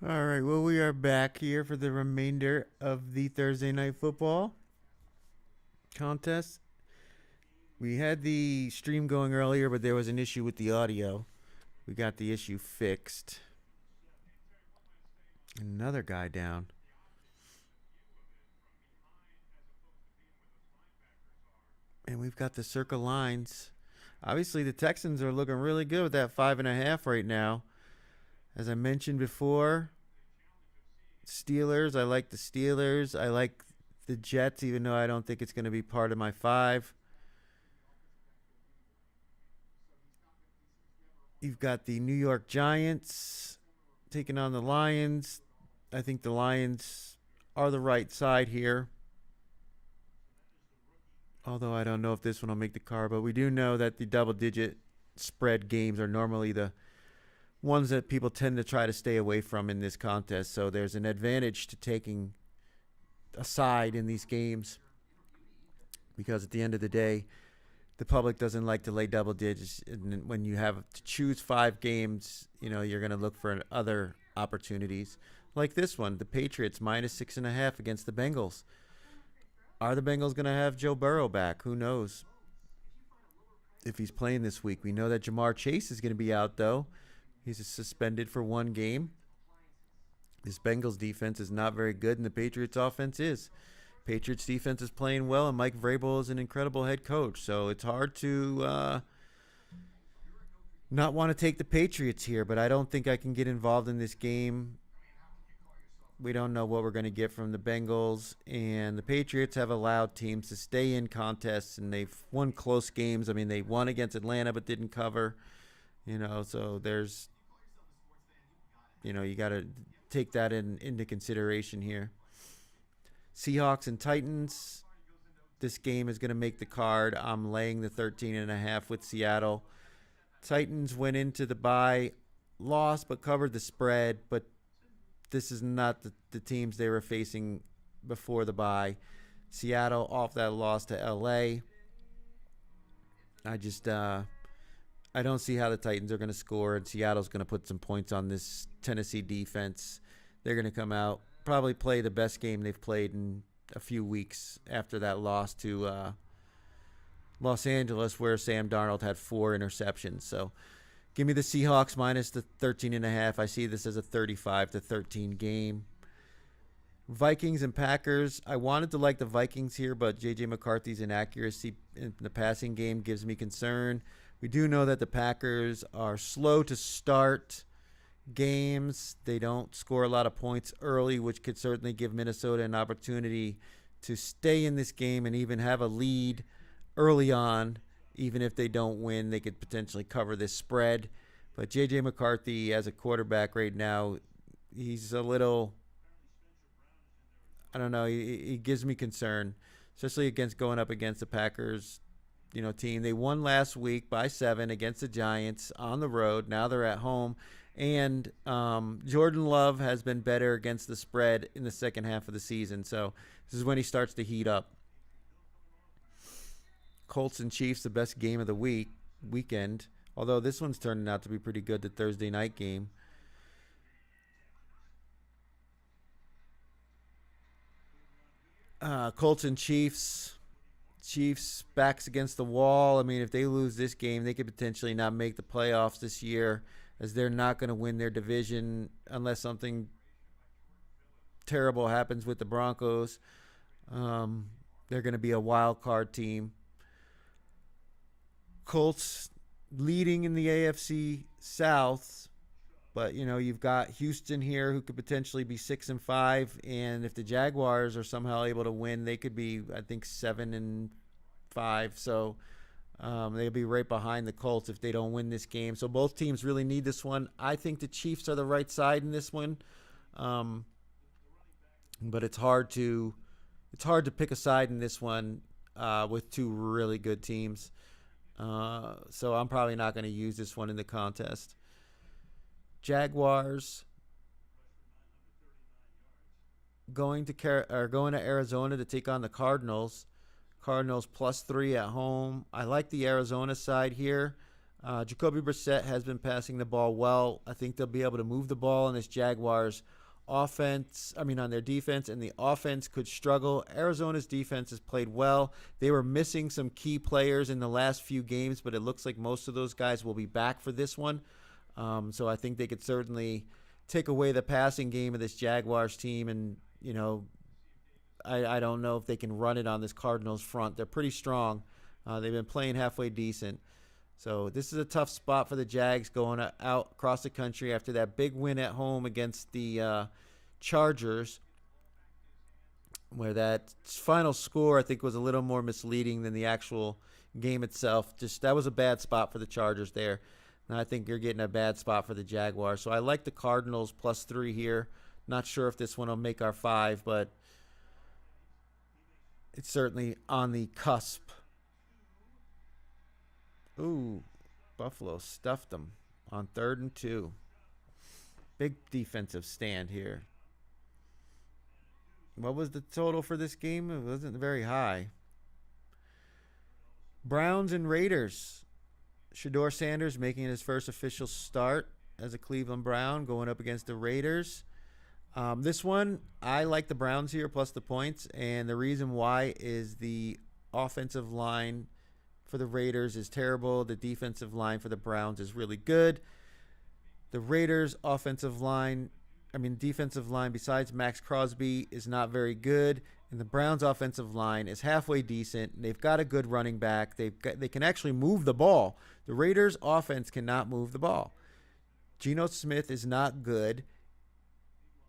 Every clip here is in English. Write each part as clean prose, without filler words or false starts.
All right, well, we are back here for the remainder of the Thursday night football contest. We had the stream going earlier, but there was an issue with the audio. We got the issue fixed. Another guy down. And we've got the Circa lines. Obviously, the Texans are looking really good with that 5.5 right now. As I mentioned before, Steelers. I like the Steelers. I like the Jets, even though I don't think it's going to be part of my 5. You've got the New York Giants taking on the Lions. I think the Lions are the right side here. Although I don't know if this one will make the card, but we do know that the double-digit spread games are normally the ones that people tend to try to stay away from in this contest. So there's an advantage to taking a side in these games because at the end of the day, the public doesn't like to lay double digits. And when you have to choose 5 games, you're going to look for other opportunities. Like this one, the Patriots -6.5 against the Bengals. Are the Bengals going to have Joe Burrow back? Who knows if he's playing this week. We know that Jamar Chase is going to be out, though. He's suspended for 1 game. This Bengals defense is not very good, and the Patriots offense is. Patriots defense is playing well, and Mike Vrabel is an incredible head coach. So it's hard to not want to take the Patriots here, but I don't think I can get involved in this game. We don't know what we're going to get from the Bengals, and the Patriots have allowed teams to stay in contests, and they've won close games. I mean, they won against Atlanta but didn't cover, so there's, you got to take that into consideration here. Seahawks and Titans. This game is going to make the card. I'm laying the 13.5 with Seattle. Titans went into the bye, lost but covered the spread, but this is not the teams they were facing before the bye. Seattle off that loss to LA. I don't see how the Titans are going to score, and Seattle's going to put some points on this Tennessee defense. They're going to come out, probably play the best game they've played in a few weeks after that loss to Los Angeles, where Sam Darnold had 4 interceptions. So give me the Seahawks minus the 13.5. I see this as a 35-13 game. Vikings and Packers. I wanted to like the Vikings here, but J.J. McCarthy's inaccuracy in the passing game gives me concern. We do know that the Packers are slow to start games. They don't score a lot of points early, which could certainly give Minnesota an opportunity to stay in this game and even have a lead early on. Even if they don't win, they could potentially cover this spread. But J.J. McCarthy, as a quarterback right now, he's a little, I don't know, he gives me concern, especially going up against the Packers team. They won last week by 7 against the Giants on the road. Now they're at home. And Jordan Love has been better against the spread in the second half of the season. So this is when he starts to heat up. Colts and Chiefs, the best game of the weekend. Although this one's turning out to be pretty good, the Thursday night game. Colts and Chiefs. Chiefs backs against the wall. I mean, if they lose this game, they could potentially not make the playoffs this year, as they're not going to win their division unless something terrible happens with the Broncos. They're going to be a wild card team. Colts leading in the AFC South, but you've got Houston here who could potentially be 6-5, and if the Jaguars are somehow able to win, they could be, I think, 7-5. So they'll be right behind the Colts if they don't win this game. So both teams really need this one. I think the Chiefs are the right side in this one, but it's hard to pick a side in this one with 2 really good teams. So I'm probably not going to use this one in the contest. Jaguars going to Arizona to take on the Cardinals. Cardinals +3 at home. I like the Arizona side here. Jacoby Brissett has been passing the ball well. I think they'll be able to move the ball in this Jaguars offense. I mean, on their defense, and the offense could struggle. Arizona's defense has played well. They were missing some key players in the last few games, but it looks like most of those guys will be back for this one. So I think they could certainly take away the passing game of this Jaguars team. And, I don't know if they can run it on this Cardinals front. They're pretty strong. They've been playing halfway decent. So this is a tough spot for the Jags going out across the country after that big win at home against the Chargers, where that final score I think was a little more misleading than the actual game itself. Just that was a bad spot for the Chargers there. And I think you're getting a bad spot for the Jaguars. So I like the Cardinals +3 here. Not sure if this one will make our 5, but it's certainly on the cusp. Ooh, Buffalo stuffed them on 3rd and 2. Big defensive stand here. What was the total for this game? It wasn't very high. Browns and Raiders. Shedeur Sanders making his first official start as a Cleveland Brown going up against the Raiders. This one, I like the Browns here plus the points, and the reason why is the offensive line for the Raiders is terrible. The defensive line for the Browns is really good. The Raiders' defensive line besides Max Crosby is not very good, and the Browns' offensive line is halfway decent. They've got a good running back. They can actually move the ball. The Raiders' offense cannot move the ball. Geno Smith is not good.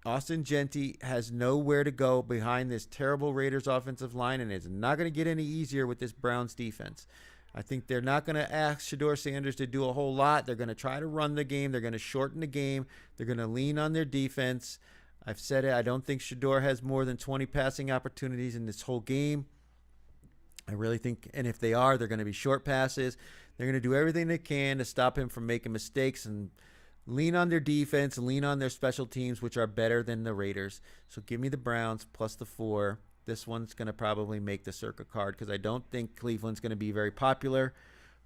Austin Gentry has nowhere to go behind this terrible Raiders offensive line, and it's not going to get any easier with this Browns defense. I think they're not going to ask Shedeur Sanders to do a whole lot. They're going to try to run the game. They're going to shorten the game. They're going to lean on their defense. I've said it. I don't think Shedeur has more than 20 passing opportunities in this whole game. I really think, and if they are, they're going to be short passes. They're going to do everything they can to stop him from making mistakes and lean on their defense, lean on their special teams, which are better than the Raiders. So give me the Browns plus the 4. This one's going to probably make the Circa card because I don't think Cleveland's going to be very popular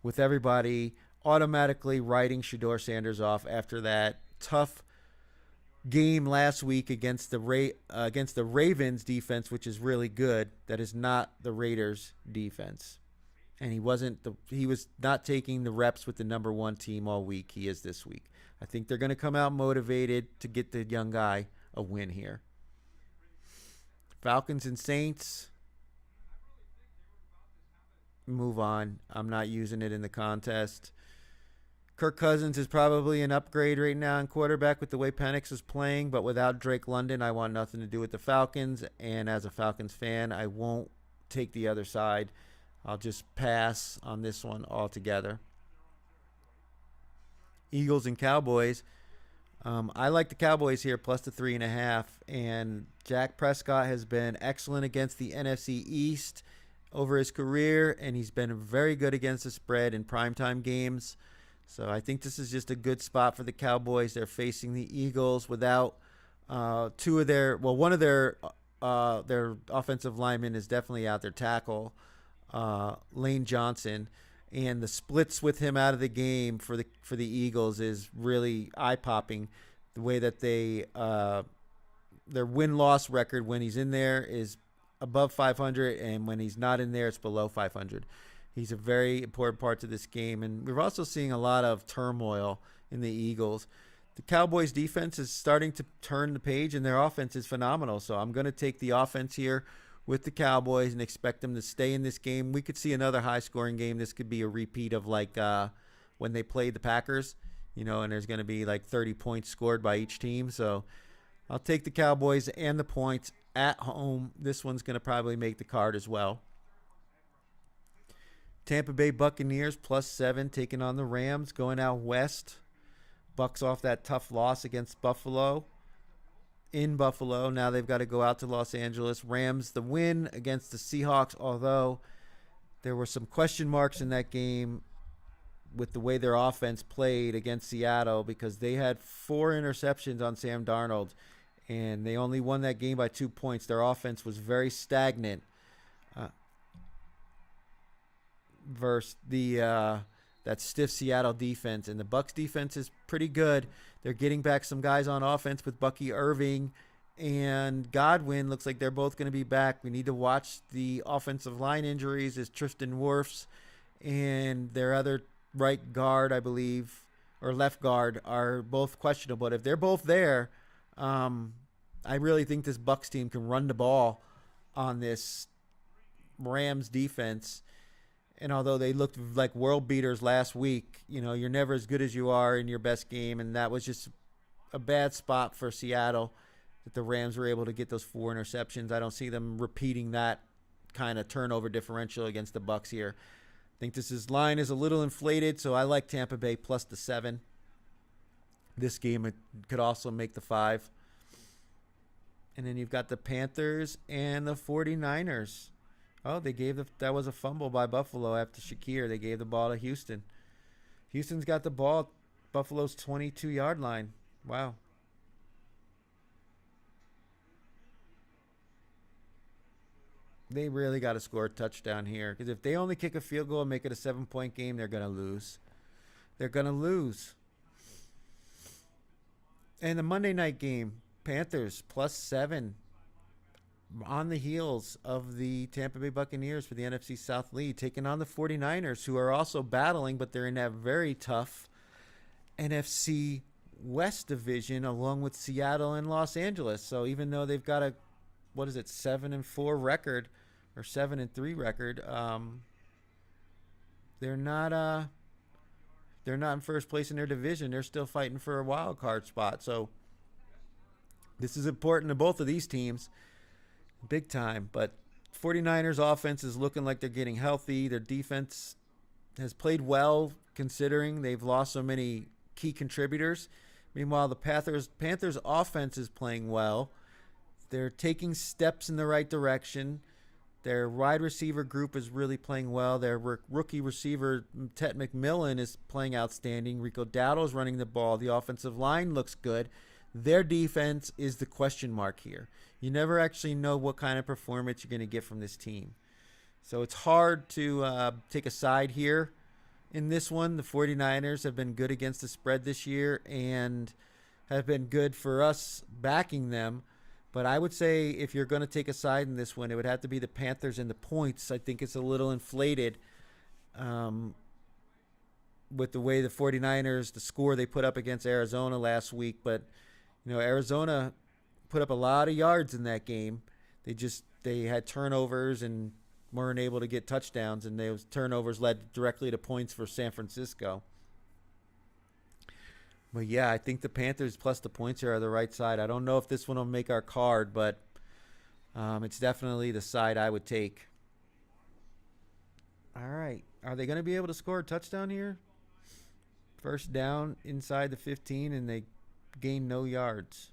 with everybody automatically writing Shedeur Sanders off after that tough game last week against the Ravens defense, which is really good. That is not the Raiders defense. And he was not taking the reps with the number 1 team all week. He is this week. I think they're going to come out motivated to get the young guy a win here. Falcons and Saints. Move on. I'm not using it in the contest. Kirk Cousins is probably an upgrade right now in quarterback with the way Penix is playing, but without Drake London, I want nothing to do with the Falcons. And as a Falcons fan, I won't take the other side. I'll just pass on this one altogether. Eagles and Cowboys. I like the Cowboys here plus the 3.5. And Dak Prescott has been excellent against the NFC East over his career, and he's been very good against the spread in primetime games. So I think this is just a good spot for the Cowboys. They're facing the Eagles without one of their offensive linemen is definitely out. Their tackle, Lane Johnson. And the splits with him out of the game for the Eagles is really eye-popping. The way that their win-loss record when he's in there is above 500, and when he's not in there, it's below 500. He's a very important part to this game, and we're also seeing a lot of turmoil in the Eagles. The Cowboys' defense is starting to turn the page, and their offense is phenomenal. So I'm going to take the offense here with the Cowboys and expect them to stay in this game. We could see another high-scoring game. This could be a repeat of when they played the Packers, and there's going to be 30 points scored by each team. So I'll take the Cowboys and the points at home. This one's going to probably make the card as well. Tampa Bay Buccaneers +7 taking on the Rams, going out west. Bucs off that tough loss against Buffalo. In Buffalo. Now they've got to go out to Los Angeles. Rams the win against the Seahawks, although there were some question marks in that game with the way their offense played against Seattle because they had 4 interceptions on Sam Darnold, and they only won that game by 2 points. Their offense was very stagnant versus the that stiff Seattle defense. And the Bucs defense is pretty good. They're getting back some guys on offense with Bucky Irving and Godwin. Looks like they're both going to be back. We need to watch the offensive line injuries as Tristan Wirfs and their other right guard, I believe, or left guard are both questionable. But if they're both there, I really think this Bucs team can run the ball on this Rams defense. And although they looked like world beaters last week, you're never as good as you are in your best game. And that was just a bad spot for Seattle that the Rams were able to get those 4 interceptions. I don't see them repeating that kind of turnover differential against the Bucs here. I think line is a little inflated, so I like Tampa Bay plus the 7. This game it could also make the 5. And then you've got the Panthers and the 49ers. Oh, that was a fumble by Buffalo after Shakir. They gave the ball to Houston. Houston's got the ball at Buffalo's 22-yard line. Wow. They really got to score a touchdown here, because if they only kick a field goal and make it a 7-point game, they're going to lose. They're going to lose. And the Monday night game, Panthers plus 7 on the heels of the Tampa Bay Buccaneers for the NFC South lead, taking on the 49ers, who are also battling, but they're in that very tough NFC West division along with Seattle and Los Angeles. So even though they've got a 7-4 record or 7-3 record, they're not in first place in their division. They're still fighting for a wild card spot. So this is important to both of these teams, big time. But 49ers offense is looking like they're getting healthy. Their defense has played well considering they've lost so many key contributors. Meanwhile, the Panthers offense is playing well. They're taking steps in the right direction. Their wide receiver group is really playing well. Their rookie receiver, Ted McMillan, is playing outstanding. Rico Dowdle's running the ball. The offensive line looks good. Their defense is the question mark here. You never actually know what kind of performance you're going to get from this team. So it's hard to take a side here in this one. The 49ers have been good against the spread this year and have been good for us backing them. But I would say if you're going to take a side in this one, it would have to be the Panthers and the points. I think it's a little inflated with the way the 49ers, the score they put up against Arizona last week. But, Arizona put up a lot of yards in that game. They had turnovers and weren't able to get touchdowns, and those turnovers led directly to points for San Francisco. But yeah, I think the Panthers plus the points here are the right side. I don't know if this one will make our card, but it's definitely the side I would take. All right. Are they going to be able to score a touchdown here? First down inside the 15, and they gain no yards.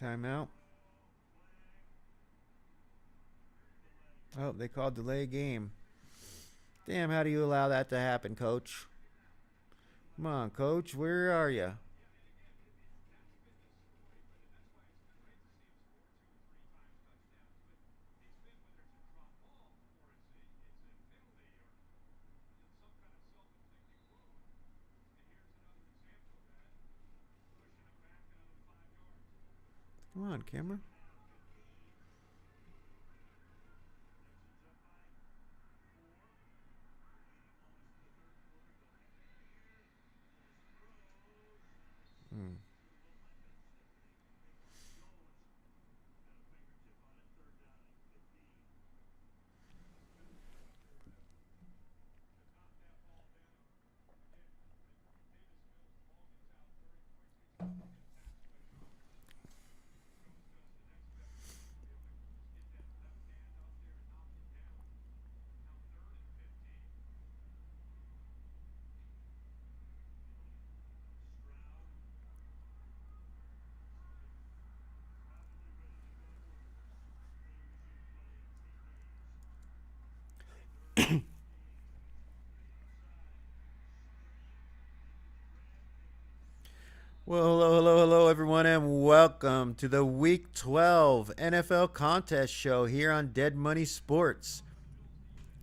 Timeout. Oh, they called delay game. Damn, how do you allow that to happen, Coach? Come on, Coach, where are you? Come on, camera. Well, hello, everyone, and welcome to the Week 12 NFL Contest Show here on Dead Money Sports.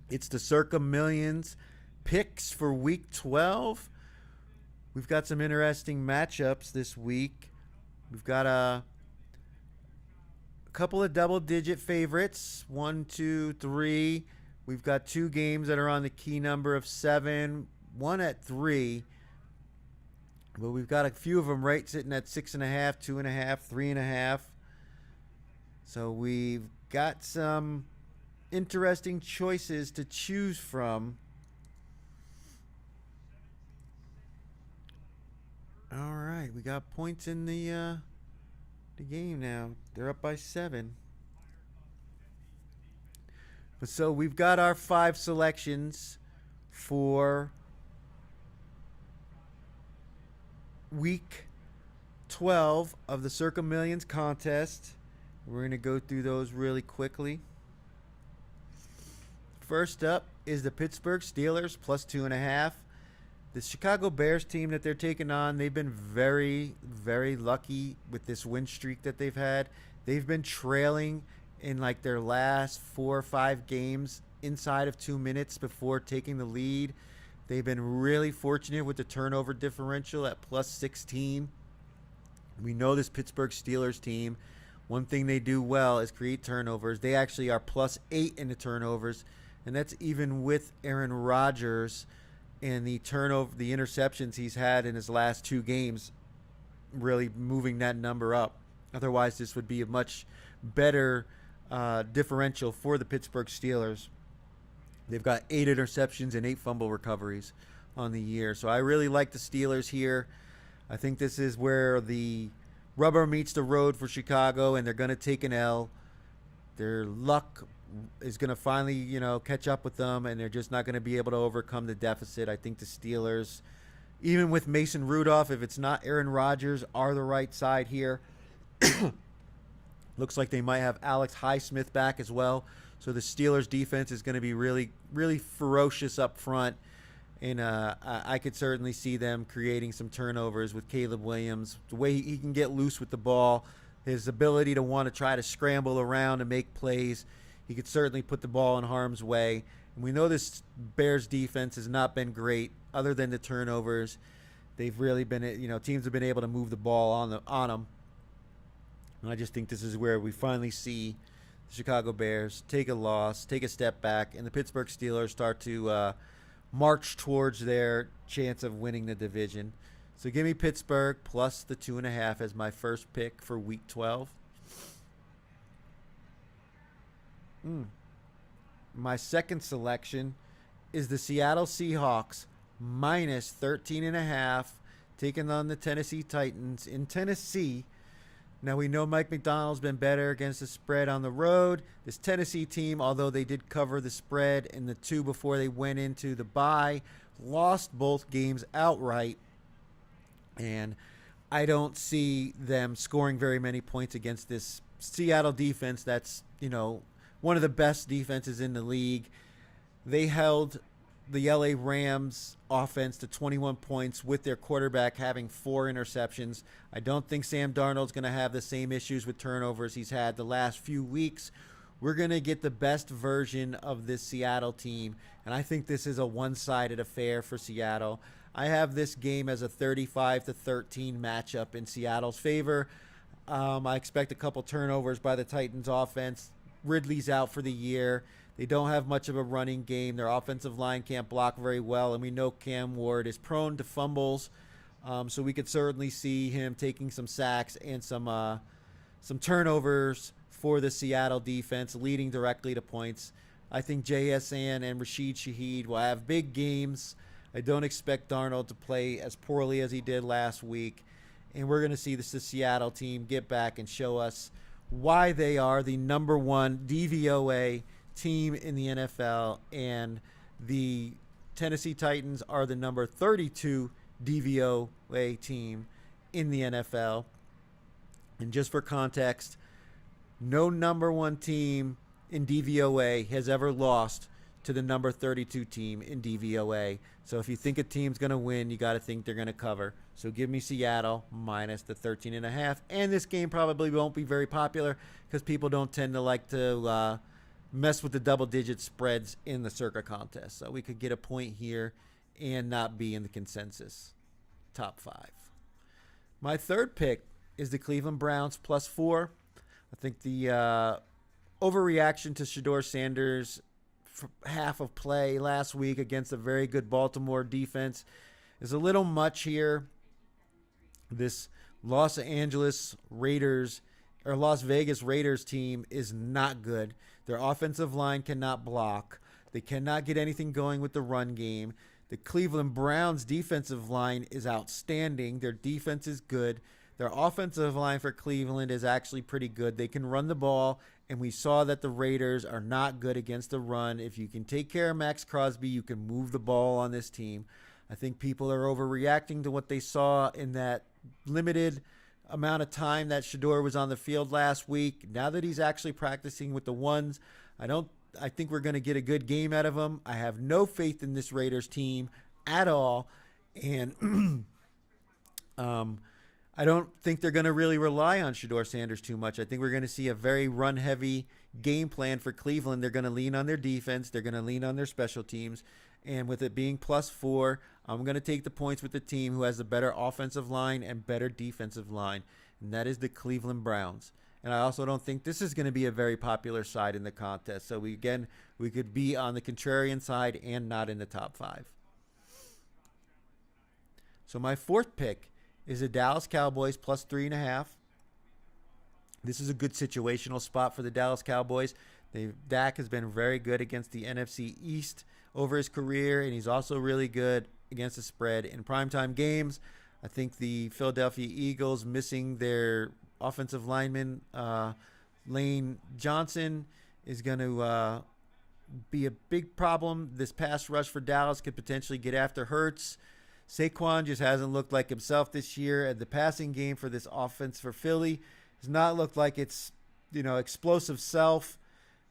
It's the Circa Millions picks for Week 12. We've got some interesting matchups this week. We've got a couple of double-digit favorites, 1, 2, 3. We've got two games that are on the key number of 7, one at 3. But we've got a few of them right sitting at 6.5, 2.5, 3.5. So we've got some interesting choices to choose from. All right, we got points in the game now. They're up by 7. But so we've got our 5 selections for Week 12 of the Circa Millions contest. We're going to go through those really quickly. First up is the Pittsburgh Steelers plus 2.5. The Chicago Bears team that they're taking on, they've been very, very lucky with this win streak that they've had. They've been trailing in like their last 4 or 5 games inside of 2 minutes before taking the lead. They've been really fortunate with the turnover differential at plus 16. We know this Pittsburgh Steelers team, one thing they do well is create turnovers. They actually are plus 8 in the turnovers, and that's even with Aaron Rodgers and the interceptions he's had in his last 2 games, really moving that number up. Otherwise, this would be a much better differential for the Pittsburgh Steelers. They've got 8 interceptions and 8 fumble recoveries on the year. So I really like the Steelers here. I think this is where the rubber meets the road for Chicago, and they're going to take an L. Their luck is going to finally, catch up with them, and they're just not going to be able to overcome the deficit. I think the Steelers, even with Mason Rudolph, if it's not Aaron Rodgers, are the right side here. Looks like they might have Alex Highsmith back as well. So the Steelers defense is going to be really, really ferocious up front. And I could certainly see them creating some turnovers with Caleb Williams. The way he can get loose with the ball, his ability to want to try to scramble around and make plays, he could certainly put the ball in harm's way. And we know this Bears defense has not been great other than the turnovers. They've really been, teams have been able to move the ball on them. And I just think this is where we finally see the Chicago Bears take a loss, take a step back, and the Pittsburgh Steelers start to march towards their chance of winning the division. So give me Pittsburgh plus the 2.5 as my first pick for Week 12. My second selection is the Seattle Seahawks minus 13.5, taking on the Tennessee Titans in Tennessee. Now, we know Mike McDonald's been better against the spread on the road. This Tennessee team, although they did cover the spread in the 2 before they went into the bye, lost both games outright. And I don't see them scoring very many points against this Seattle defense that's, one of the best defenses in the league. They held the LA Rams offense to 21 points with their quarterback having 4 interceptions. I don't think Sam Darnold's going to have the same issues with turnovers he's had the last few weeks. We're going to get the best version of this Seattle team, and I think this is a one-sided affair for Seattle. I have this game as a 35-13 matchup in Seattle's favor. I expect a couple turnovers by the Titans offense. Ridley's out for the year. They don't have much of a running game. Their offensive line can't block very well, and we know Cam Ward is prone to fumbles. So we could certainly see him taking some sacks and some turnovers for the Seattle defense, leading directly to points. I think JSN and Rashid Shaheed will have big games. I don't expect Darnold to play as poorly as he did last week. And we're going to see the Seattle team get back and show us why they are the number 1 DVOA team in the NFL, and the Tennessee Titans are the number 32 DVOA team in the NFL. And just for context, no number 1 team in DVOA has ever lost to the number 32 team in DVOA. So if you think a team's going to win, you got to think they're going to cover. So give me Seattle minus the 13.5. And this game probably won't be very popular because people don't tend to like to mess with the double-digit spreads in the Circa contest. So we could get a point here and not be in the consensus top 5. My third pick is the Cleveland Browns +4. I think the overreaction to Shedeur Sanders' half of play last week against a very good Baltimore defense is a little much here. This Las Vegas Raiders team is not good. Their offensive line cannot block. They cannot get anything going with the run game. The Cleveland Browns defensive line is outstanding. Their defense is good. Their offensive line for Cleveland is actually pretty good. They can run the ball, and we saw that the Raiders are not good against the run. If you can take care of Max Crosby, you can move the ball on this team. I think people are overreacting to what they saw in that limited amount of time that Shedeur was on the field last week. Now that he's actually practicing with the ones, I think we're going to get a good game out of him. I have no faith in this Raiders team at all. And I don't think they're going to really rely on Shedeur Sanders too much. I think we're going to see a very run-heavy game plan for Cleveland. They're going to lean on their defense. They're going to lean on their special teams. And with it being +4, I'm going to take the points with the team who has the better offensive line and better defensive line, and that is the Cleveland Browns. And I also don't think this is going to be a very popular side in the contest. So we could be on the contrarian side and not in the top 5. So my fourth pick is the Dallas Cowboys +3.5. This is a good situational spot for the Dallas Cowboys. Dak has been very good against the NFC East over his career, and he's also really good against the spread in primetime games. I think the Philadelphia Eagles missing their offensive lineman, Lane Johnson, is going to be a big problem. This pass rush for Dallas could potentially get after Hurts. Saquon just hasn't looked like himself this year. And the passing game for this offense for Philly has not looked like it's, explosive self.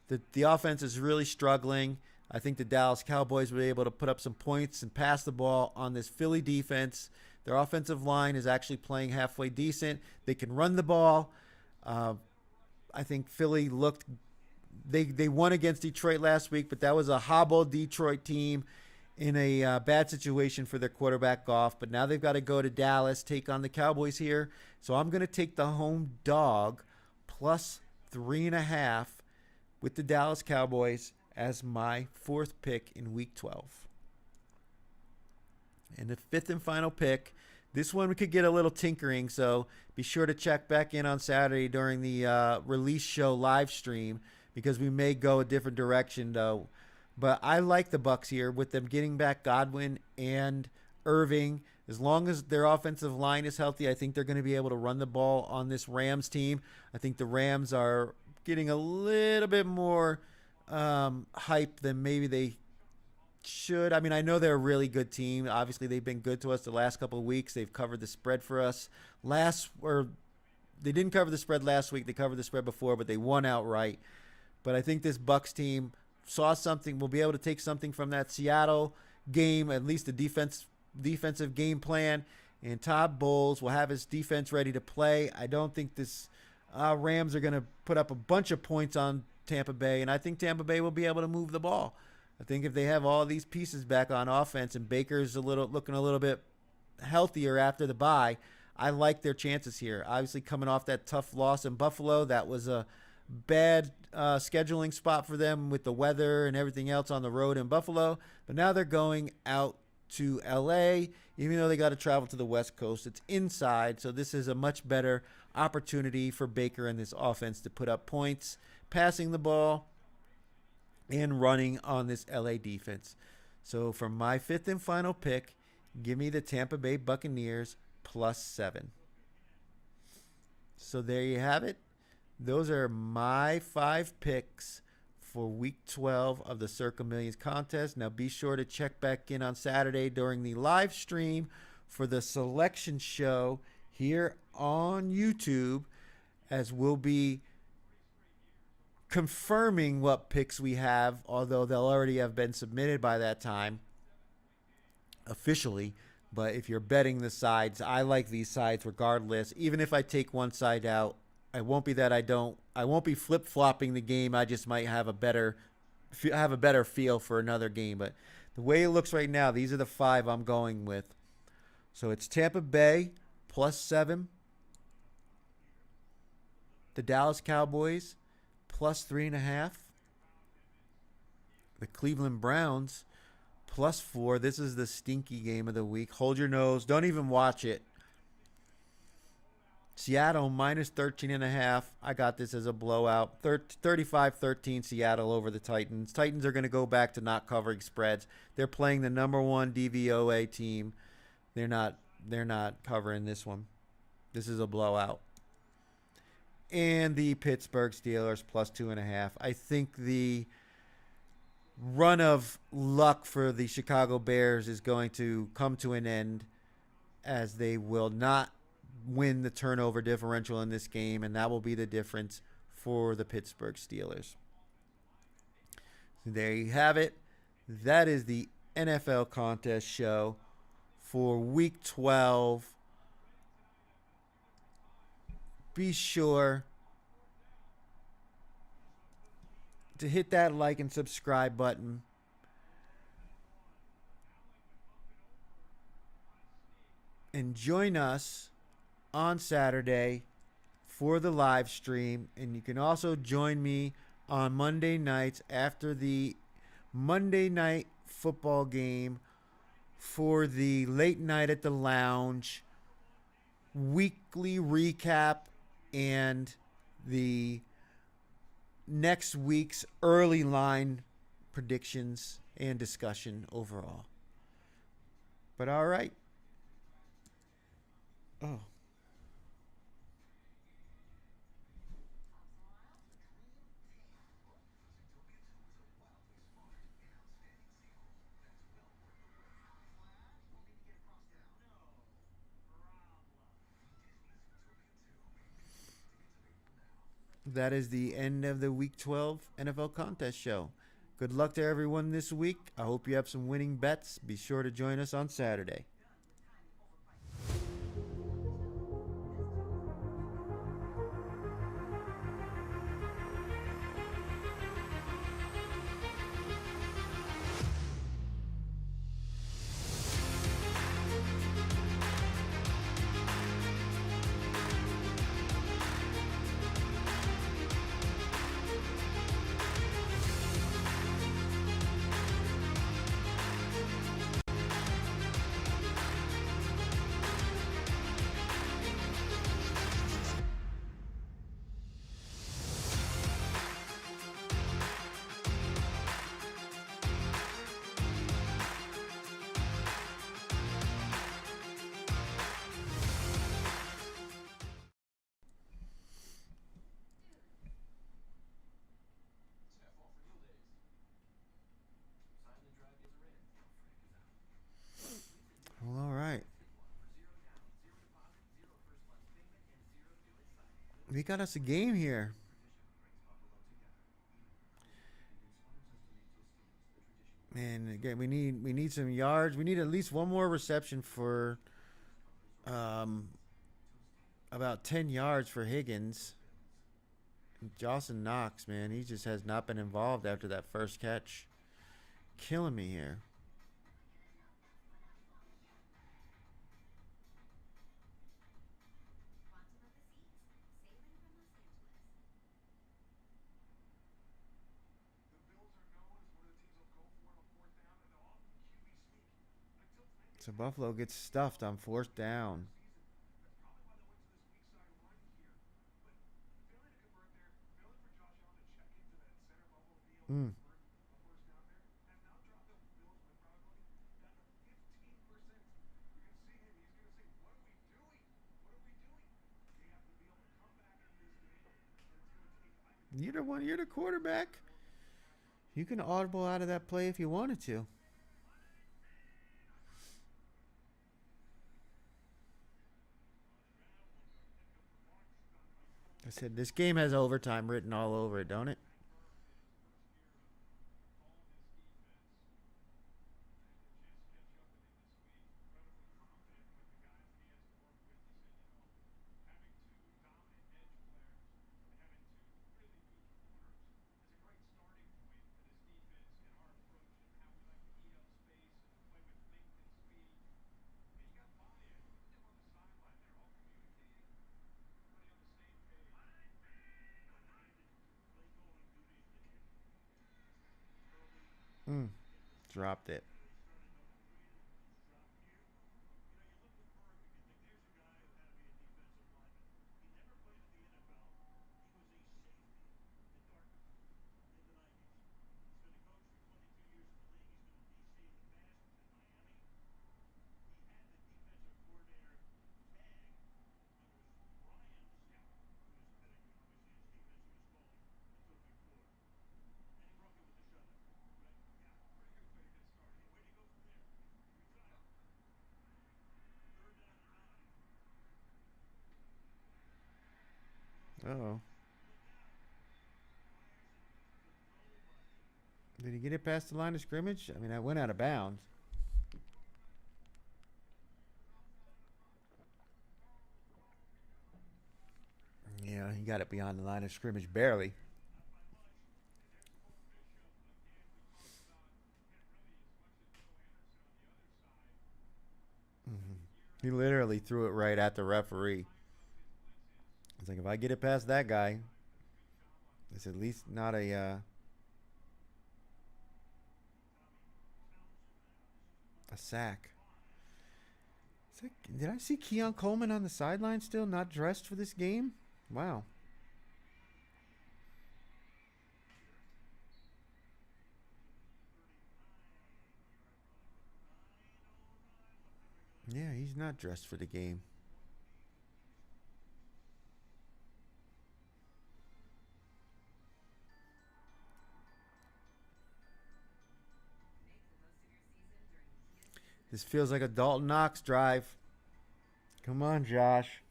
The offense is really struggling. I think the Dallas Cowboys were able to put up some points and pass the ball on this Philly defense. Their offensive line is actually playing halfway decent. They can run the ball. I think Philly they won against Detroit last week, but that was a hobbled Detroit team in a bad situation for their quarterback Goff. But now they've got to go to Dallas, take on the Cowboys here. So I'm going to take the home dog +3.5 with the Dallas Cowboys as my fourth pick in Week 12. And the fifth and final pick, this one we could get a little tinkering, so be sure to check back in on Saturday during the release show live stream because we may go a different direction though. But I like the Bucs here with them getting back Godwin and Irving. As long as their offensive line is healthy, I think they're going to be able to run the ball on this Rams team. I think the Rams are getting a little bit more hype than maybe they should. I mean, I know they're a really good team. Obviously, they've been good to us the last couple of weeks. They've covered the spread for us. They didn't cover the spread last week. They covered the spread before, but they won outright. But I think this Bucs team saw something. We'll be able to take something from that Seattle game, at least the defensive game plan. And Todd Bowles will have his defense ready to play. I don't think this Rams are going to put up a bunch of points on Tampa Bay, and I think Tampa Bay will be able to move the ball. I think if they have all these pieces back on offense and Baker's looking a little bit healthier after the bye, I like their chances here. Obviously, coming off that tough loss in Buffalo, that was a bad scheduling spot for them with the weather and everything else on the road in Buffalo. But now they're going out to L.A., even though they got to travel to the West Coast. It's inside, so this is a much better opportunity for Baker and this offense to put up points, passing the ball, and running on this LA defense. So for my fifth and final pick, give me the Tampa Bay Buccaneers +7. So there you have it. Those are my 5 picks for Week 12 of the Circa Millions contest. Now be sure to check back in on Saturday during the live stream for the selection show here on YouTube, as we'll be confirming what picks we have, although they'll already have been submitted by that time officially. But if you're betting the sides, I like these sides regardless. Even if I take one side out, I won't be that I won't be flip flopping the game. I just might have a better feel for another game. But the way it looks right now, these are the 5 I'm going with. So it's Tampa Bay +7, the Dallas Cowboys +3.5, the Cleveland Browns +4. This is the stinky game of the week. Hold your nose. Don't even watch it. Seattle -13.5. I got this as a blowout. 35-13 Seattle over the Titans. Titans are going to go back to not covering spreads. They're playing the #1 DVOA team. They're not covering this one. This is a blowout. And the Pittsburgh Steelers +2.5. I think the run of luck for the Chicago Bears is going to come to an end, as they will not win the turnover differential in this game, and that will be the difference for the Pittsburgh Steelers. There you have it. That is the NFL contest show for week 12. Be sure to hit that like and subscribe button. And join us on Saturday for the live stream. And you can also join me on Monday nights after the Monday night football game for the late night at the lounge weekly recap and the next week's early line predictions and discussion overall. But all right. Oh. That is the end of the Week 12 NFL contest show. Good luck to everyone this week. I hope you have some winning bets. Be sure to join us on Saturday. Well, all right. We got us a game here. Man, again, we need some yards. We need at least one more reception for about 10 yards for Higgins. Dawson Knox, man, he just has not been involved after that first catch. Killing me here. So Buffalo gets stuffed on 4th down. Mm. You're the quarterback. You can audible out of that play if you wanted to. I said this game has overtime written all over it, don't it? Mm, dropped it. Oh, did he get it past the line of scrimmage? I mean, I went out of bounds. Yeah, he got it beyond the line of scrimmage barely. Mhm. He literally threw it right at the referee. It's like if I get it past that guy, it's at least not a sack. It's like, did I see Keon Coleman on the sideline still, not dressed for this game? Wow. Yeah, he's not dressed for the game. This feels like a Dalton Knox drive. Come on, Josh.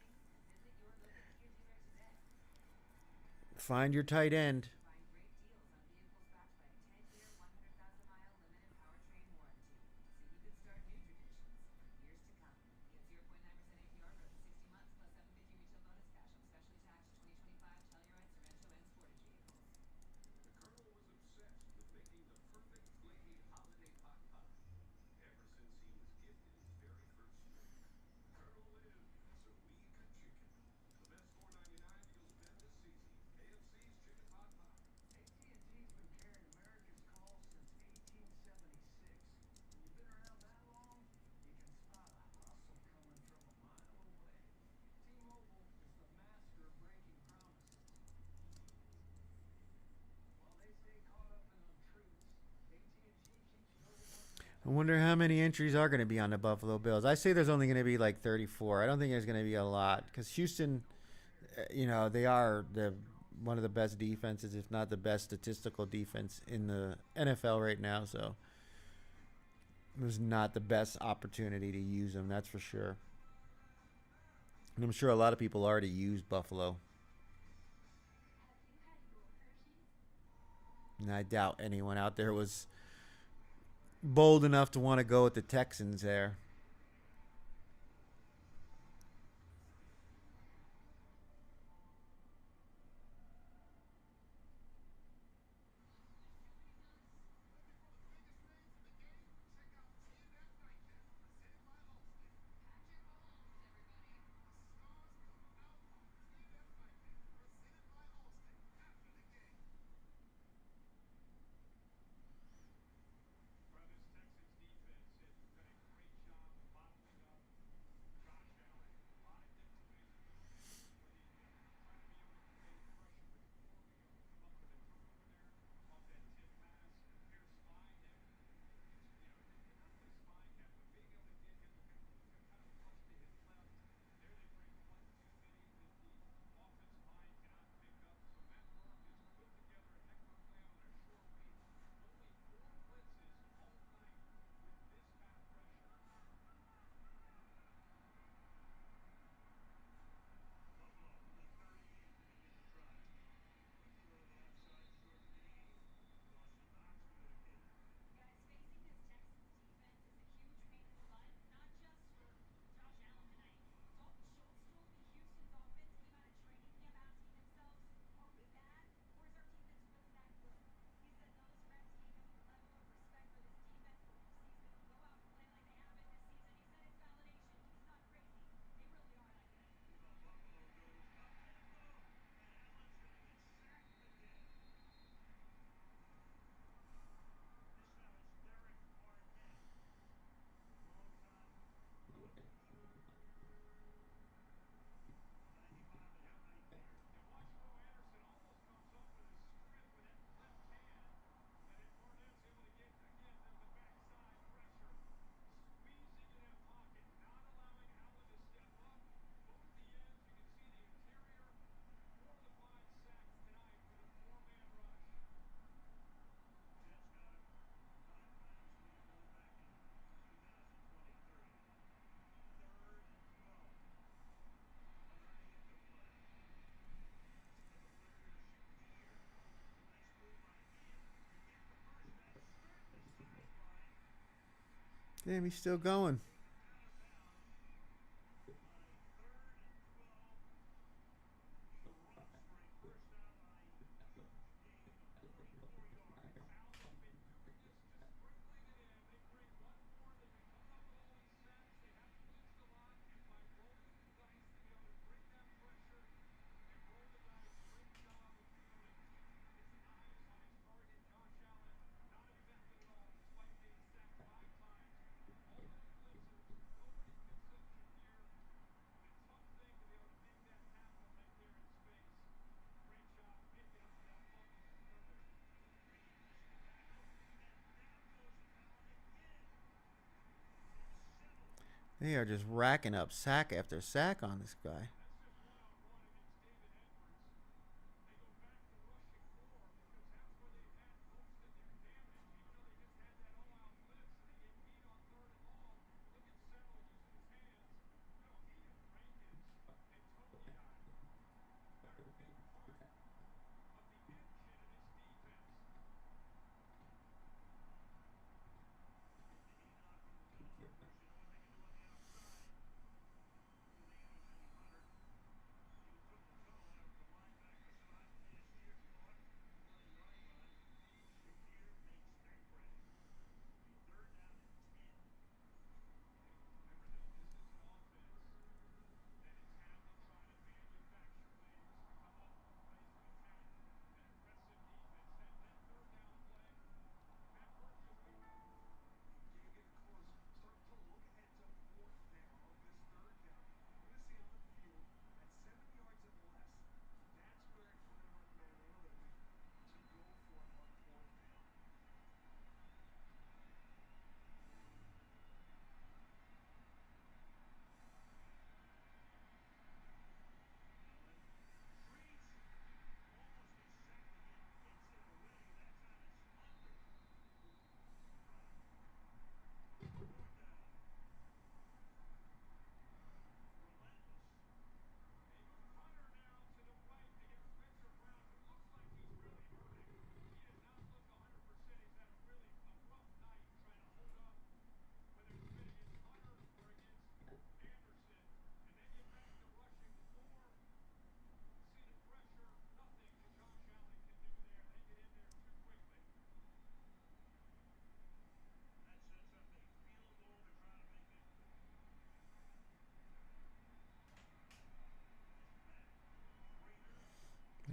Find your tight end. I wonder how many entries are going to be on the Buffalo Bills. I say there's only going to be like 34. I don't think there's going to be a lot because Houston, they are the one of the best defenses, if not the best statistical defense in the NFL right now. So it was not the best opportunity to use them. That's for sure. And I'm sure a lot of people already used Buffalo. And I doubt anyone out there was bold enough to want to go with the Texans there. Damn, he's still going. They are just racking up sack after sack on this guy.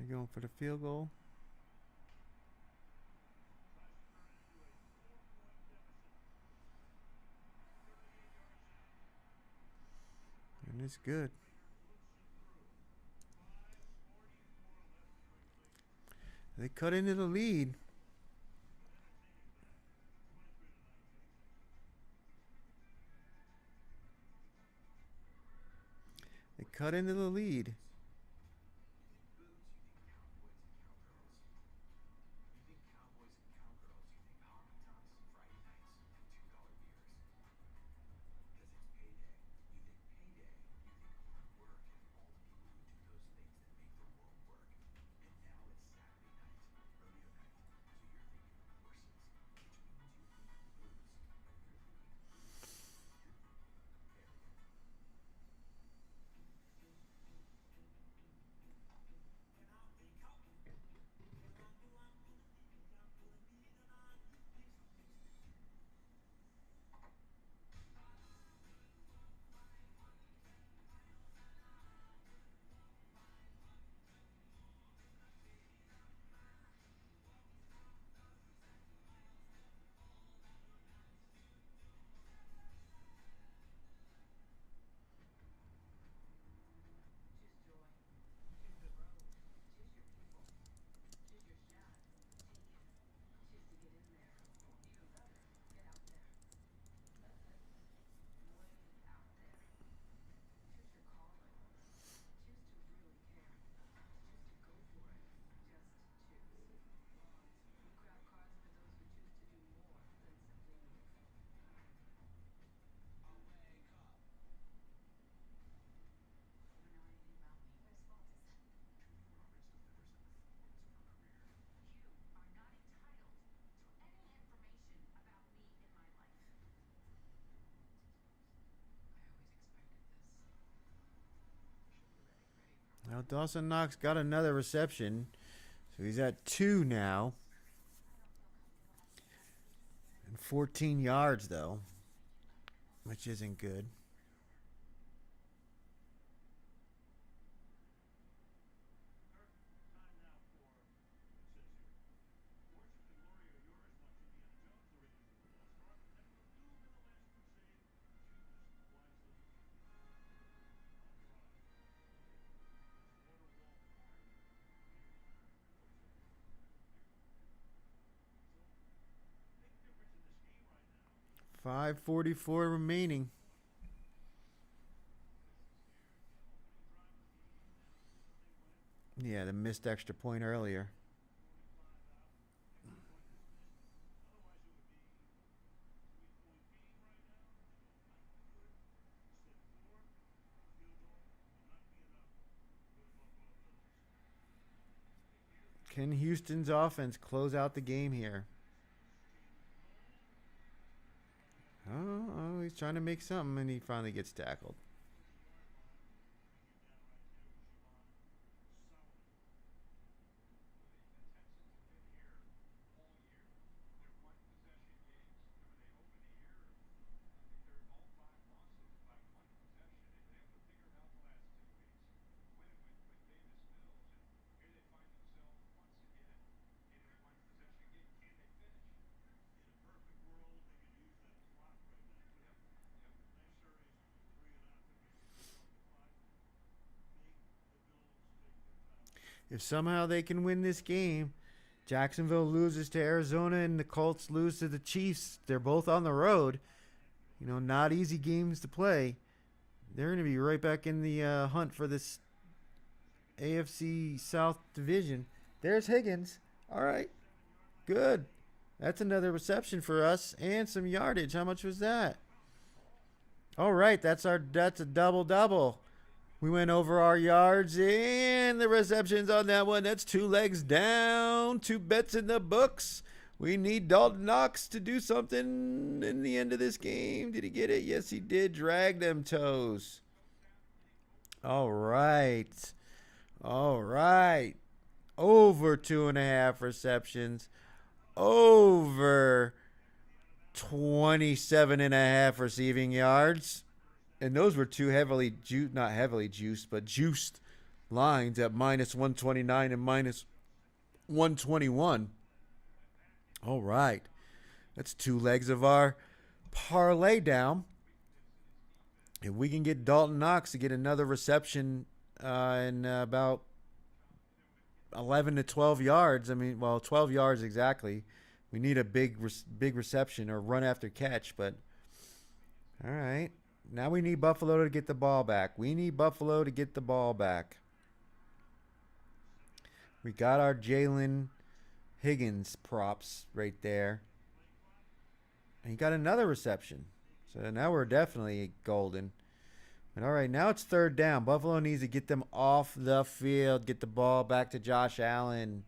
They're going for the field goal. And it's good. They cut into the lead. They cut into the lead. Now Dawson Knox got another reception. So he's at 2 now. And 14 yards, though, which isn't good. .544 remaining. Yeah, the missed extra point earlier. Can Houston's offense close out the game here? Oh, he's trying to make something, and he finally gets tackled. If somehow they can win this game, Jacksonville loses to Arizona and the Colts lose to the Chiefs. They're both on the road. You know, not easy games to play. They're going to be right back in the hunt for this AFC South division. There's Higgins. All right. Good. That's another reception for us and some yardage. How much was that? All right. That's a double-double. We went over our yards and the receptions on that one. That's 2 legs down, 2 bets in the books. We need Dalton Knox to do something in the end of this game. Did he get it? Yes, he did. Drag them toes. All right. All right. Over 2.5 receptions. Over 27.5 receiving yards. And those were 2 heavily not heavily juiced, but juiced lines at -129 and -121. All right. That's 2 legs of our parlay down. If we can get Dalton Knox to get another reception in about 11 to 12 yards, 12 yards exactly. We need a big reception or run after catch, but all right. Now we need Buffalo to get the ball back. We got our Jalen Higgins props right there. And he got another reception. So now we're definitely golden. And all right, now it's 3rd down. Buffalo needs to get them off the field. Get the ball back to Josh Allen.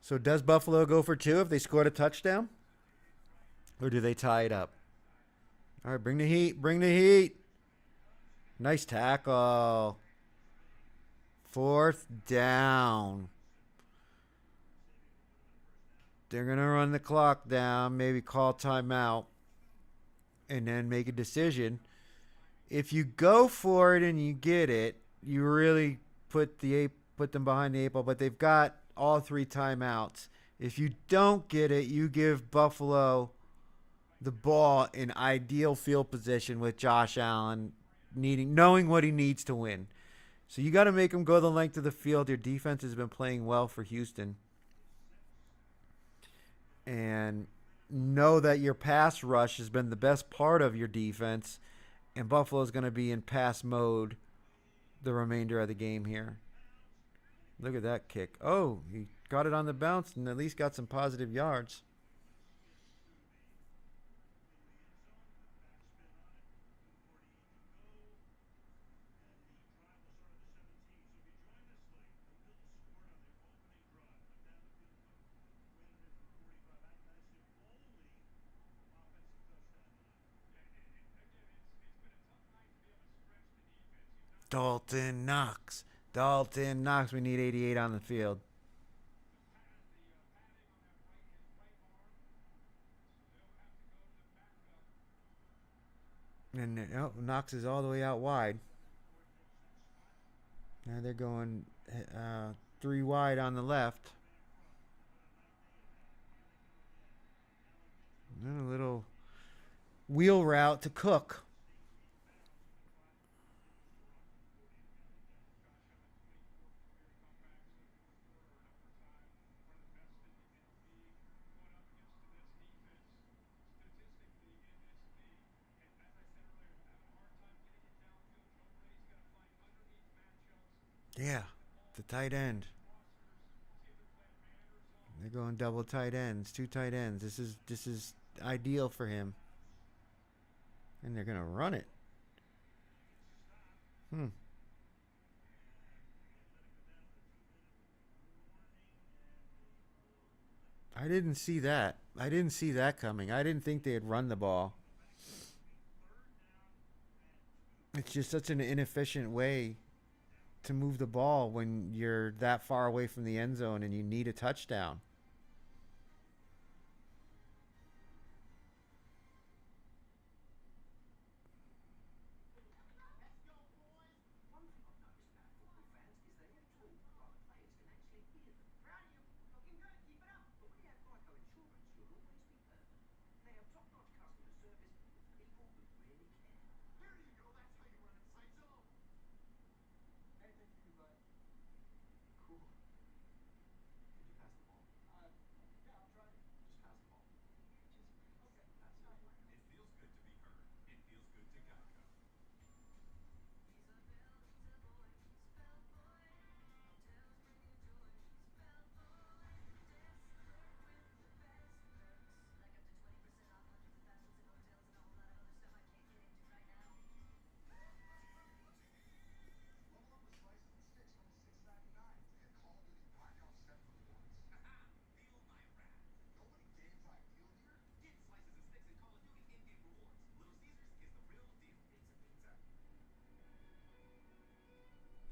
So does Buffalo go for 2 if they scored a touchdown? Or do they tie it up? All right, bring the heat. Nice tackle. 4th down. They're going to run the clock down, maybe call timeout, and then make a decision. If you go for it and you get it, you really put them behind the 8 ball, but they've got all 3 timeouts. If you don't get it, you give Buffalo the ball in ideal field position with Josh Allen knowing what he needs to win. So you got to make him go the length of the field. Your defense has been playing well for Houston. And know that your pass rush has been the best part of your defense. And Buffalo's going to be in pass mode the remainder of the game here. Look at that kick. Oh, he got it on the bounce and at least got some positive yards. Dalton Knox. Dalton Knox. We need 88 on the field. And oh, Knox is all the way out wide. Now they're going 3 wide on the left. And a little wheel route to Cook. Yeah, the tight end. They're going double tight ends, 2 tight ends. This is ideal for him. And they're gonna run it. Hmm. I didn't see that. I didn't see that coming. I didn't think they'd run the ball. It's just such an inefficient way to move the ball when you're that far away from the end zone and you need a touchdown.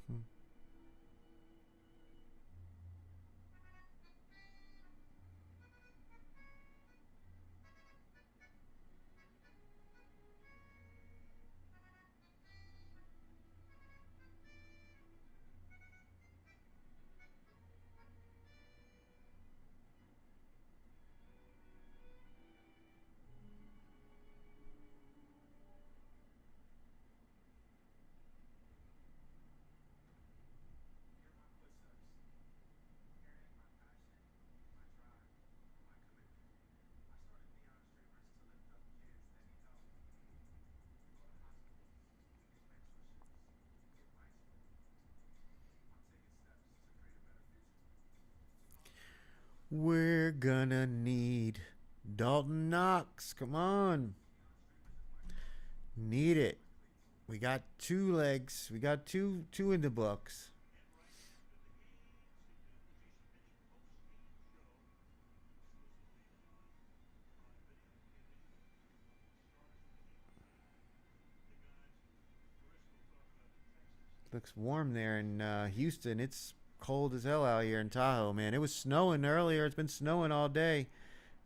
Hmm. We're gonna need Dalton Knox. Come on. Need it. We got 2 legs. We got two in the books. Looks warm there in Houston. It's cold as hell out here in Tahoe, man. It was snowing earlier. It's been snowing all day,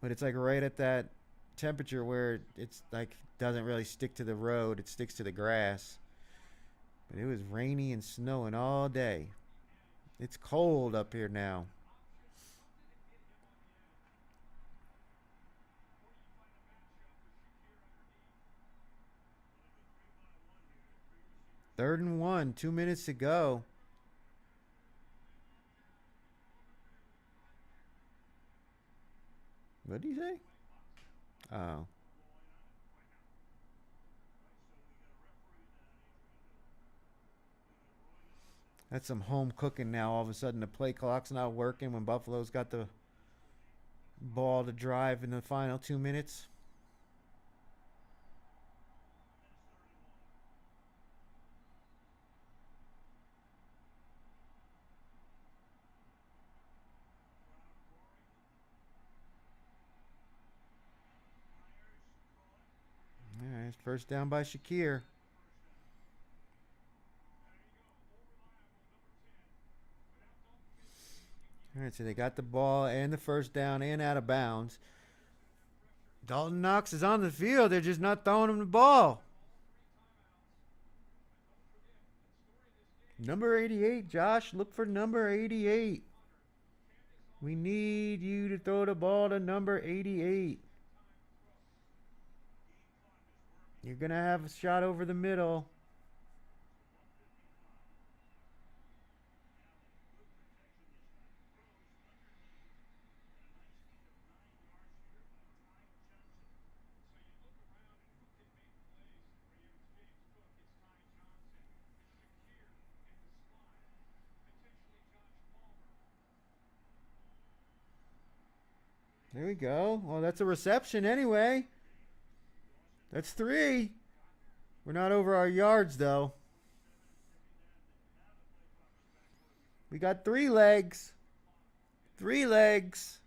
but it's like right at that temperature where it's like doesn't really stick to the road. It sticks to the grass. But it was rainy and snowing all day. It's cold up here now. 3rd and 1, 2 minutes to go. What did he say? Oh, that's some home cooking now. All of a sudden, the play clock's not working when Buffalo's got the ball to drive in the final 2 minutes. All right, first down by Shakir. All right, so they got the ball and the first down and out of bounds. Dalton Knox is on the field. They're just not throwing him the ball. Number 88, Josh. Look for number 88. We need you to throw the ball to number 88. You're going to have a shot over the middle. There we go. Well, that's a reception anyway. That's 3. We're not over our yards, though. We got 3 legs. 3 legs.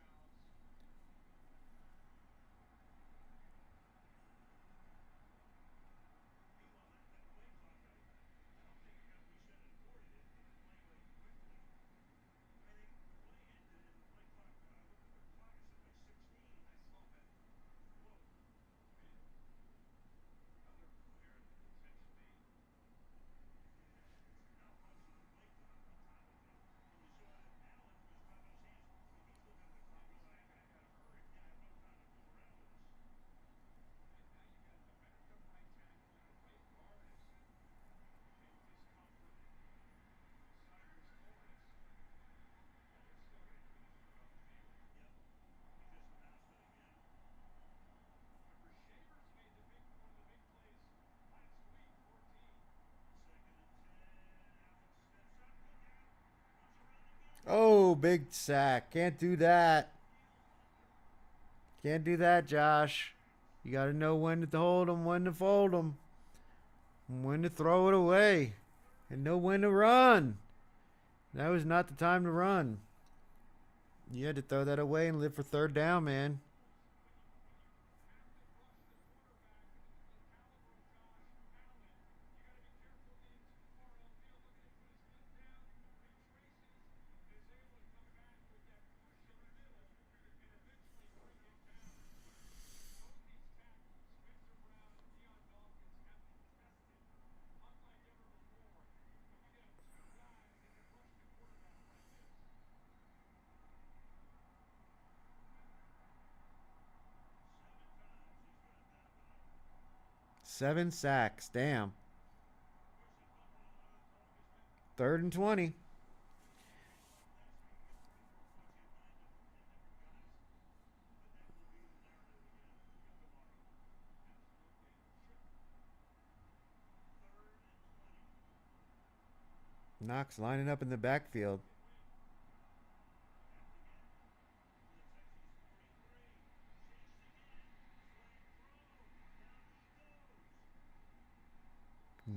Oh, big sack. Can't do that. Can't do that, Josh. You got to know when to hold them, when to fold them, when to throw it away, and know when to run. That was not the time to run. You had to throw that away and live for third down, man. Seven sacks. Damn. 3rd and 20. Knox lining up in the backfield.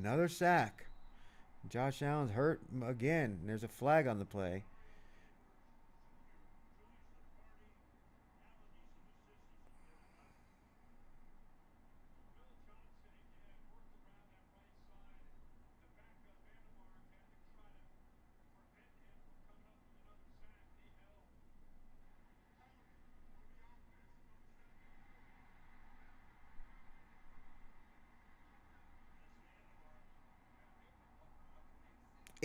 Another sack. Josh Allen's hurt again. There's a flag on the play.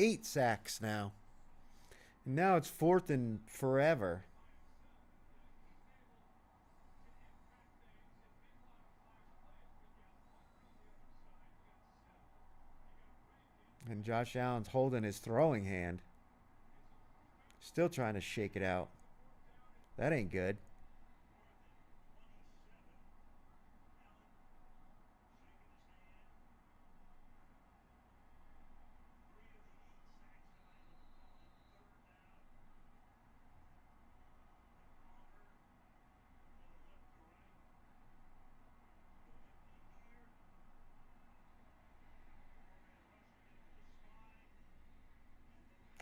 Eight sacks now. And now it's 4th and forever. And Josh Allen's holding his throwing hand. Still trying to shake it out. That ain't good.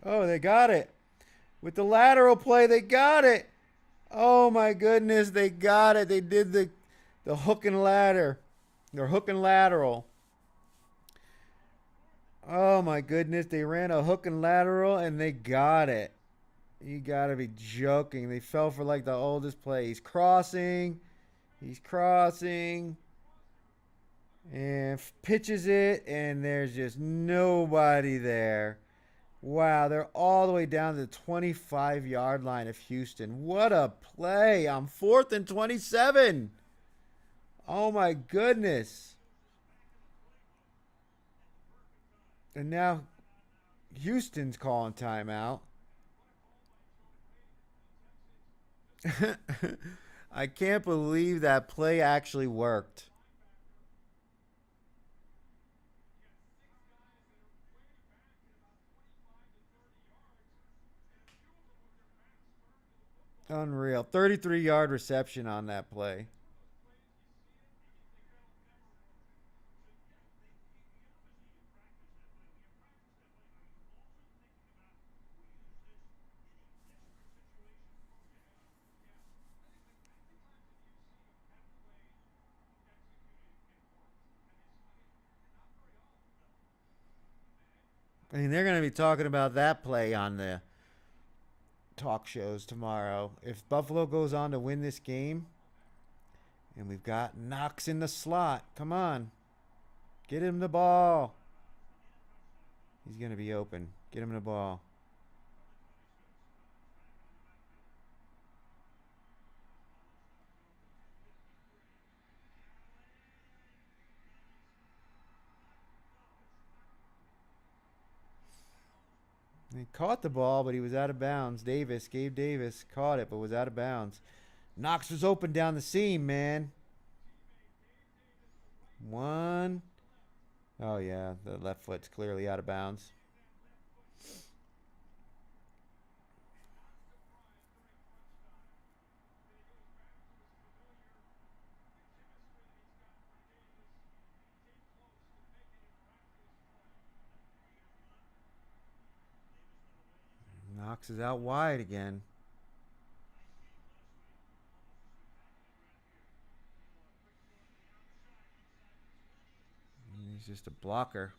Oh, they got it. With the lateral play, they got it. Oh my goodness, they got it. They did the hook and ladder. They're hook and lateral. Oh my goodness, they ran a hook and lateral and they got it. You gotta be joking. They fell for like the oldest play. He's crossing. He's crossing. And pitches it, and there's just nobody there. Wow, they're all the way down to the 25-yard line of Houston. What a play on 4th and 27. Oh my goodness. And now Houston's calling timeout. I can't believe that play actually worked. Unreal. 33-yard reception on that play. I mean, they're going to be talking about that play on the talk shows tomorrow. If Buffalo goes on to win this game, and we've got Knox in the slot, come on, get him the ball. He's going to be open. Get him the ball. He caught the ball, but he was out of bounds. Gabe Davis, caught it, but was out of bounds. Knox was open down the seam, man. One. Oh, yeah, the left foot's clearly out of bounds. Knox is out wide again. He's just a blocker.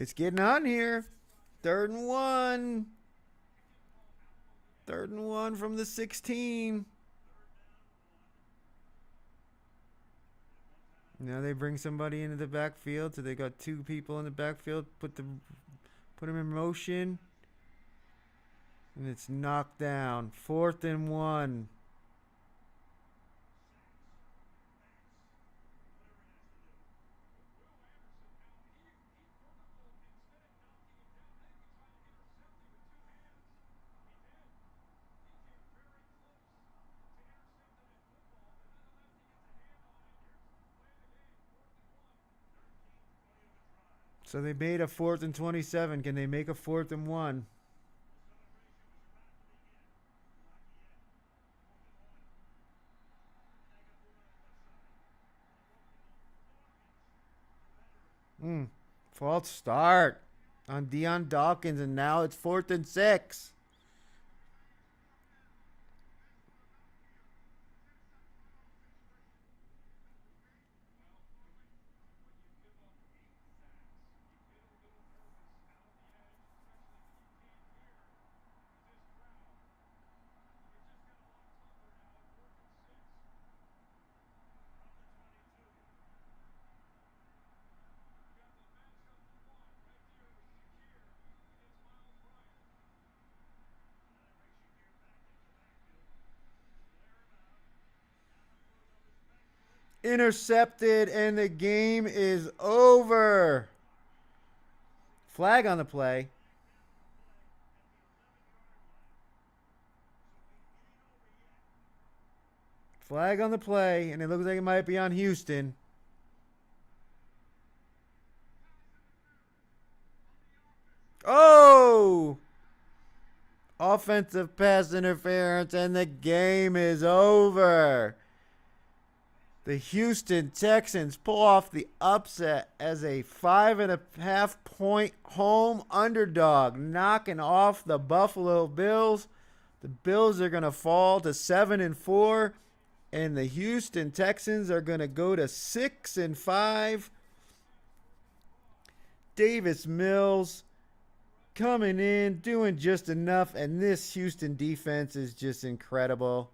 It's getting on here. 3rd and 1. 3rd and 1 from the 16. Now they bring somebody into the backfield, so they got 2 people in the backfield. Put them in motion, and it's knocked down. 4th and 1. So they made a 4th and 27. Can they make a 4th and 1? False start on Deion Dawkins, and now it's 4th and 6. Intercepted, and the game is over. Flag on the play. Flag on the play, and it looks like it might be on Houston. Oh! Offensive pass interference, and the game is over. The Houston Texans pull off the upset as a 5.5-point home underdog, knocking off the Buffalo Bills. The Bills are going to fall to 7-4, and the Houston Texans are going to go to 6-5. Davis Mills coming in, doing just enough, and this Houston defense is just incredible.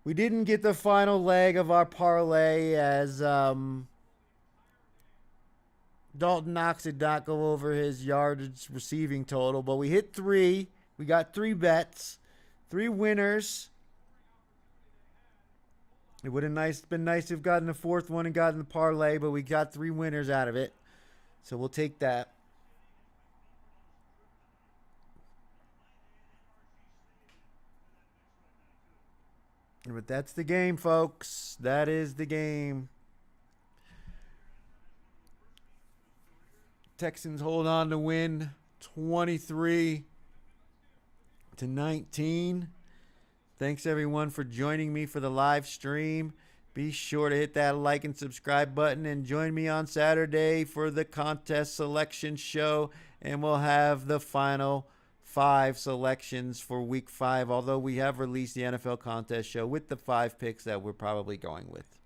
We didn't get the final leg of our parlay as Dalton Knox did not go over his yardage receiving total, but we hit 3. We got 3 bets, 3 winners. It would have been nice to have gotten the 4th one and gotten the parlay, but we got 3 winners out of it. So we'll take that. But that's the game, folks. That is the game. Texans hold on to win 23-19. Thanks, everyone, for joining me for the live stream. Be sure to hit that like and subscribe button and join me on Saturday for the contest selection show. And we'll have the final 5 selections for week 5, although we have released the NFL contest show with the 5 picks that we're probably going with.